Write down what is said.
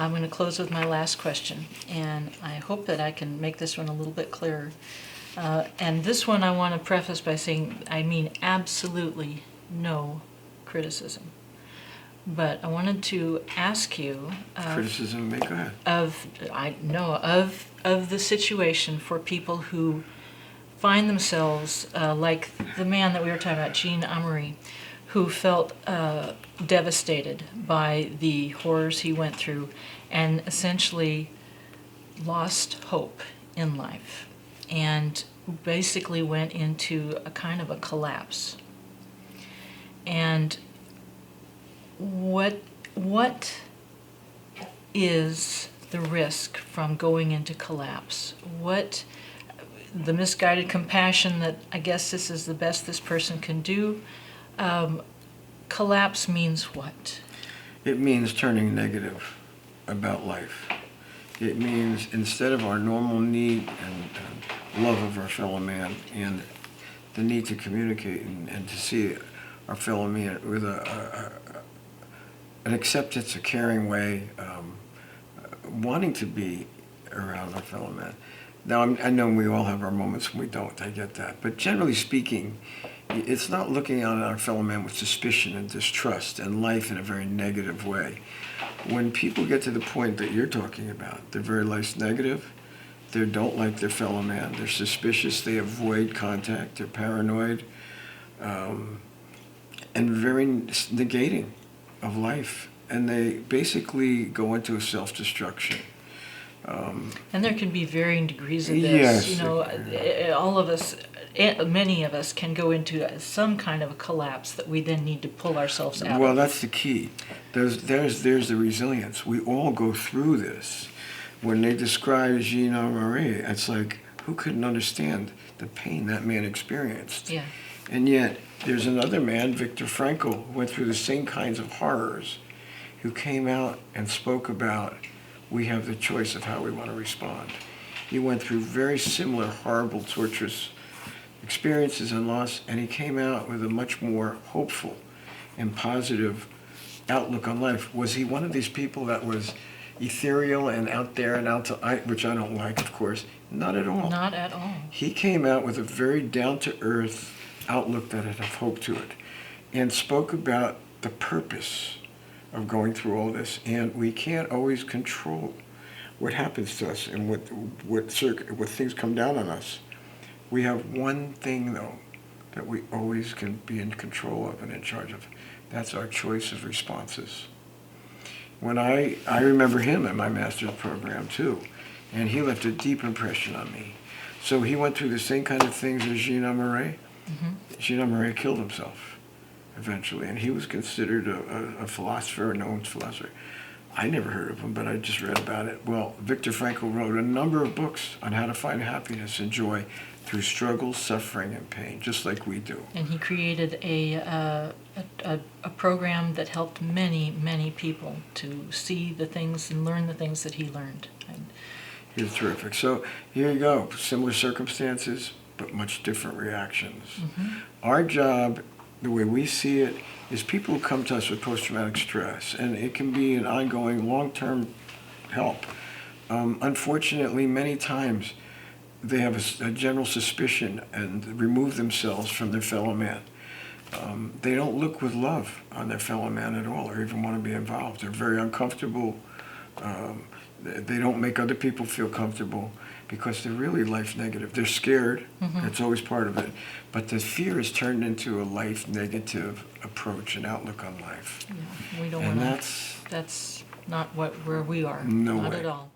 I'm going to close with my last question, and I hope that I can make this one a little bit clearer. And this one I want to preface by saying I mean absolutely no criticism. But I wanted to ask you Criticism, go ahead. of the situation for people who find themselves like the man that we were talking about, Jean Amery, who felt devastated by the horrors he went through and essentially lost hope in life and basically went into a kind of a collapse. And what is the risk from going into collapse? What the misguided compassion that I guess this is the best this person can do? Collapse means what? It means turning negative about life. It means instead of our normal need and love of our fellow man and the need to communicate and to see our fellow man with an acceptance, a caring way, wanting to be around our fellow man. Now, I know we all have our moments when we don't, I get that. But generally speaking, it's not looking on our fellow man with suspicion and distrust and life in a very negative way. When people get to the point that you're talking about, they're very life negative, they don't like their fellow man, they're suspicious, they avoid contact, they're paranoid, and very negating of life. And they basically go into a self-destruction. And there can be varying degrees of this. Yes. You know, all of us, many of us can go into some kind of a collapse that we then need to pull ourselves out Well, of. that's the key. There's the resilience. We all go through this. When they describe Jean Amery, it's like, who couldn't understand the pain that man experienced? Yeah. And yet, there's another man, Viktor Frankl, who went through the same kinds of horrors, who came out and spoke about, we have the choice of how we want to respond. He went through very similar, horrible, torturous experiences and loss, and he came out with a much more hopeful and positive outlook on life. Was he one of these people that was ethereal and out there and out to, which I don't like, of course? Not at all. Not at all. He came out with a very down-to-earth outlook that had hope to it and spoke about the purpose of going through all this. And we can't always control what happens to us and what things come down on us. We have one thing, though, that we always can be in control of and in charge of. That's our choice of responses. When I remember him in my master's program, too, and he left a deep impression on me. So he went through the same kind of things as Jean Amery. Mm-hmm. Jean Amery killed himself eventually, and he was considered a philosopher, a known philosopher. I never heard of him, but I just read about it. Well, Viktor Frankl wrote a number of books on how to find happiness and joy through struggle, suffering, and pain, just like we do. And he created a program that helped many, many people to see the things and learn the things that he learned. He was terrific. So here you go, similar circumstances, but much different reactions. Mm-hmm. Our job, the way we see it, is people who come to us with post-traumatic stress, and it can be an ongoing, long-term help. Unfortunately, many times, they have a general suspicion and remove themselves from their fellow man. They don't look with love on their fellow man at all or even want to be involved. They're very uncomfortable. They don't make other people feel comfortable because they're really life negative. They're scared. Mm-hmm. That's always part of it. But the fear is turned into a life negative approach and outlook on life. Yeah, we don't want to. That's not where we are. No not way. At all.